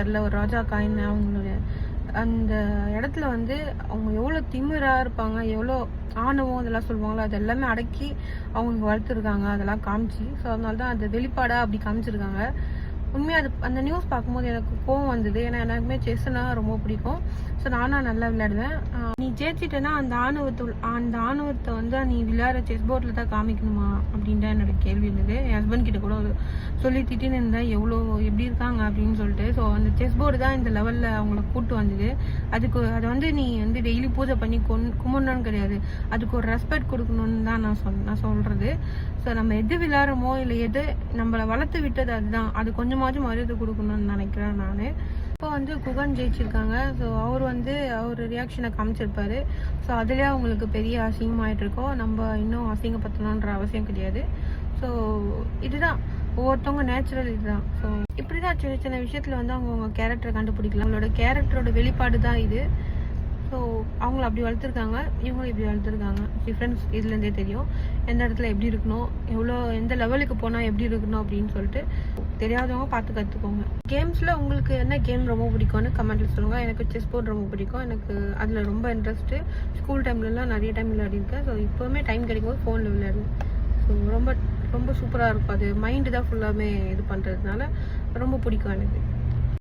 தெரில, ஒரு ராஜா காயின் அவங்களுடைய அந்த இடத்துல வந்து அவங்க எவ்வளோ திமிராக இருப்பாங்க, எவ்வளோ ஆணவம் இதெல்லாம் சொல்லுவாங்களோ அது எல்லாமே அடக்கி அவங்க வளர்த்துருக்காங்க, அதெல்லாம் காமிச்சு. ஸோ அதனால தான் அந்த வெளிப்பாடாக அப்படி காமிச்சிருக்காங்க. உண்மையாக அது அந்த நியூஸ் பார்க்கும்போது எனக்கு கோவம் வந்தது. ஏன்னா எனக்குமே செஸ்ஸுனா ரொம்ப பிடிக்கும். ஸோ நானும் நல்லா விளையாடுவேன். நீ ஜெயிச்சிட்டேன்னா அந்த ஆணவத்தை வந்து நீ விளையாடுற செஸ் போர்டில் தான் காமிக்கணுமா அப்படின்ட்டு என்னோட கேள்வி இருந்தது. என் ஹஸ்பண்ட் கிட்ட கூட சொல்லி திட்டின்னு இருந்தேன், எப்படி இருக்காங்க அப்படின்னு சொல்லிட்டு. ஸோ அந்த செஸ் போர்டு தான் இந்த லெவலில் அவங்கள கூட்டு வந்தது. அதை வந்து நீ வந்து டெய்லி பூஜை பண்ணி கும்பிடணும்னு கிடையாது, அதுக்கு ஒரு ரெஸ்பெக்ட் கொடுக்கணும்னு தான் நான் சொல்கிறது. ஸோ நம்ம எது விளையாடுறோமோ இல்லை எது நம்மளை வளர்த்து விட்டது அதுதான், அது கொஞ்சமாச்சும் மரியாதை கொடுக்கணும்னு நினைக்கிறேன் நான். இப்போ வந்து குகன் ஜெயிச்சிருக்காங்க. ஸோ அவர் ரியாக்ஷனை காமிச்சிருப்பாரு. ஸோ அதுலேயே அவங்களுக்கு பெரிய அசிங்கமாயிட்டு இருக்கோம். நம்ம இன்னும் அசிங்கப்படுத்தணுன்ற அவசியம் கிடையாது. ஸோ இதுதான் ஒவ்வொருத்தவங்க நேச்சுரல், இதுதான். ஸோ இப்படி தான் சின்ன சின்ன விஷயத்தில் வந்து அவங்கவுங்க கேரக்டரை கண்டுபிடிக்கலாம். அவங்களோட கேரக்டரோட வெளிப்பாடு தான் இது. ஸோ அவங்கள அப்படி வளர்த்துருக்காங்க, இவங்களும் இப்படி வளர்த்துருக்காங்க. டிஃப்ரென்ஸ் இதுலேருந்தே தெரியும், எந்த இடத்துல எப்படி இருக்கணும், எந்த லெவலுக்கு போனால் எப்படி இருக்கணும் அப்படின்னு சொல்லிட்டு. தெரியாதவங்க பார்த்து கற்றுக்கோங்க. கேம்ஸில் உங்களுக்கு என்ன கேம் ரொம்ப பிடிக்கும்னு கமெண்ட்டில் சொல்லுங்கள். எனக்கு செஸ் போர்டு ரொம்ப பிடிக்கும். எனக்கு அதில் ரொம்ப இன்ட்ரெஸ்ட்டு. ஸ்கூல் டைம்லலாம் நிறைய டைம் விளையாடிருக்கேன். ஸோ இப்போவுமே டைம் கிடைக்கும்போது ஃபோனில் விளையாடுவேன். ஸோ ரொம்ப ரொம்ப சூப்பராக இருக்கும். அது மைண்டு தான் ஃபுல்லாமே இது பண்ணுறதுனால ரொம்ப பிடிக்கும் எனக்கு.